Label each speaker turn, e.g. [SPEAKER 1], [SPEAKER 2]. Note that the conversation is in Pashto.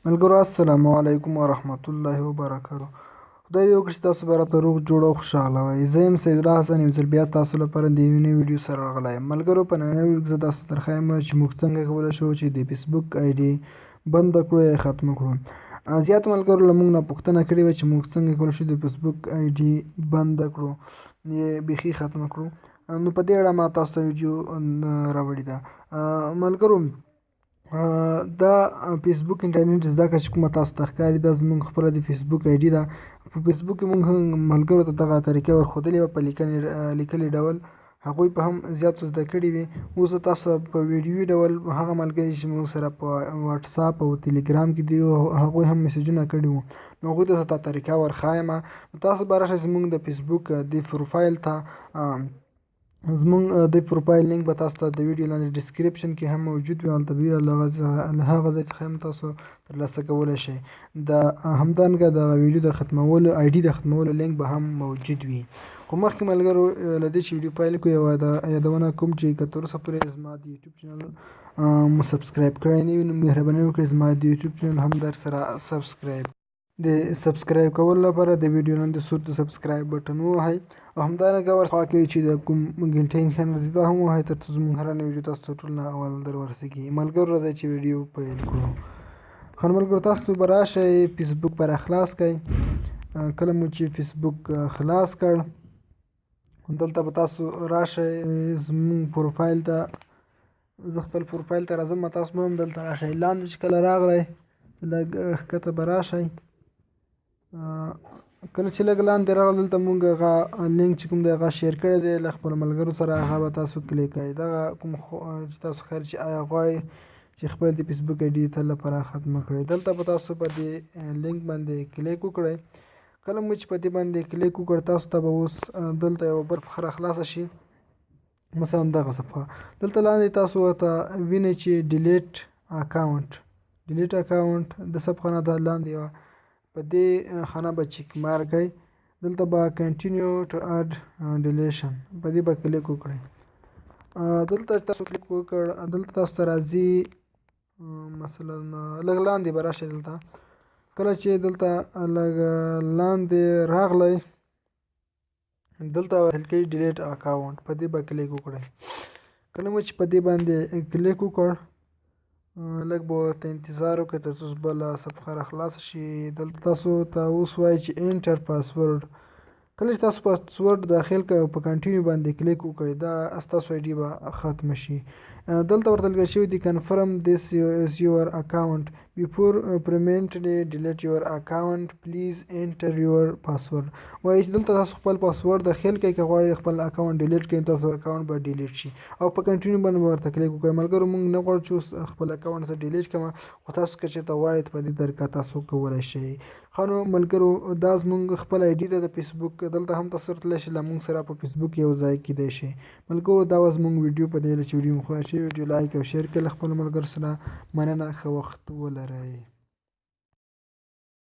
[SPEAKER 1] ملګرو السلام علیکم ورحمت الله وبرکاتو. خدای دې وکړي چې تاسو به راته روغ جوړ او خوشحاله وئ. زه یم سید الله حسن، یو ځل بیا تاسو لپاره د یوې نوې ویډیو سره راغلی یم. ملګرو په نننۍ ویډیو کې زه تاسو ته درښایم چې موږ څنګه کولی شو چې د فیسبوک آی ډي بنده کړو یا ختمه کړو. زیاتو ملګرو له موږ نه پوښتنه کړې وه چې موږ څنګه کولی شو د فیسبوک آی ډي بنده کړو، یې بیخي ختمه کړو. نو په دې اړه ما تاسو ته ویډیو راوړې ده. ملګرو دا فیسبوک انټرنیټ زده کړه چې کومه تاسو ته ښکاري دا زموږ خپله د فیسبوک آی ډي ده. په فیسبوک کې موږ هم ملګرو ته دغه طریقه ورښودلې وه په لیکلي ډول. هغوی په هم زیاتو زده کړي وي. اوس زه تاسو ته په ویډیويي ډول هغه ملګري چې موږ سره په واټساپ او ټلګرام کې دي هغوی هم میسجونه کړي وو، نو هغوی ته دا طریقه ورښایمه. نو تاسو به راشئ زموږ د فیسبوک د پروفایل ته. زموږ د پروفایل لینک به تاسو ته د ویډیو لاندې ډسکریپشن کې هم موجود وي، هلته به وي، له هغه ځای څخه هم تاسو ترلاسه کولی شئ. همدارنګه د ویډیو د ختمولو آی ډي د ختمولو لینک به هم موجود وي. خو مخکې ملګرو له دې چې ویډیو پیل کړو یوه یادونه کوم چې که تر اوسه پورې زما د یوټیوب چینل مو سبسکرایب کړی نه وي نو مهرباني وکړئ زما د یوټیوب چینل هم درسره سبسکرایب. د سبسکرایب کولو لپاره د ویډیو لاندې سور د سبسکرایب بټن ووهئ او همدارنګه ورخوا کې چې د کوم ګنټۍ نښان راځي دا هم ووهئ تر څو زموږ هره نوې ویډیو تاسو ته ټول نه اول در ورسېږي. ملګرو راځئ چې ویډیو پیل کړو. ښه نو ملګرو تاسو به راشئ فیسبوک به راخلاص کړئ. کله مو چې فیسبوک خلاص کړ دلته به تاسو راشئ زموږ پروفایل ته. زه خپل پروفایل ته راځم، تاسو به هم دلته راشئ. لاندې چې کله راغلی لږ ښکته به راشئ. کله چې لږ لاندې راغله دلته مونږ هغه لینک چې کوم دی هغه شیر کړی دی له خپلو ملګرو سره، هغه به تاسو کلیک کړئ. دغه کوم چې تاسو خیر چې آیا غواړئ چې خپل د فیسبوک آی ډي تل لپاره ختمه کړئ، دلته به تاسو په دې لینک باندې کلیک وکړئ. کله مو چې په دې باندې کلیک وکړ تاسو ته به اوس دلته یوه برخه راخلاصه شي، مثلا دغه صفحه. دلته لاندې تاسو ورته وینئ چې ډیلیټ اکاونټ د صفحه نه ده لاندې یوه په دې خانه به چیک مارک کړئ. دلته به کنټینیو ټو اډ ډیلیشن په دې به کلیک وکړئ. دلته تاسو کلیک وکړ دلته تاسو ته راځي مثلا لږ لاندې به راشئ. دلته کله چې دلته لږ لاندې راغلی دلته ویل کوي ډیلیټ اکاونټ په دې به کلیک وکړئ. کله مو چې په دې باندې کلیک وکړ لږ به ورته انتظار وکړئ تر څو بله صفحه راخلاصه شي. دلته تاسو ته اوس وایي چې انټر پاسورډ. کله چې تاسو پاسورډ داخل کړئ او په کنټینیو باندې کلیک وکړئ دا ستاسو آی ډي به ختمه شي. دلته ورته لیکل شوي دي کنفرم دیس از یور اکاونټ بیفور پرمنټلی ډیلیټ یور اکاونټ پلیز انټر یور پاسورډ. وایي چې دلته تاسو خپل پاسورډ داخل کړئ که غواړئ خپل اکاونټ ډیلیټ کړئ تاسو اکاونټ به ډیلیټ شي او په کنټینیو باندې به ورته کلیک وکړئ. ملګرو موږ نه غواړو چې اوس خپل اکاونټ زه ډیلیټ کړم، خو تاسو که چېرته غواړئ په دې طریقه تاسو کولی شئ. ښه نو ملګرو دا زموږ خپل آی ډي ده د فیسبوک. دلته هم تاسو راتللی شئ له موږ سره په فیسبوک یو ځای کیدی شئ. ملګرو دا وه زموږ ویډیو. په دې هیله چې ویډیو مو خوښه شوې ویډیو لایک او شیر کړئ له خپلو ملګرو سره. مننه، ښه وخت ولرئ.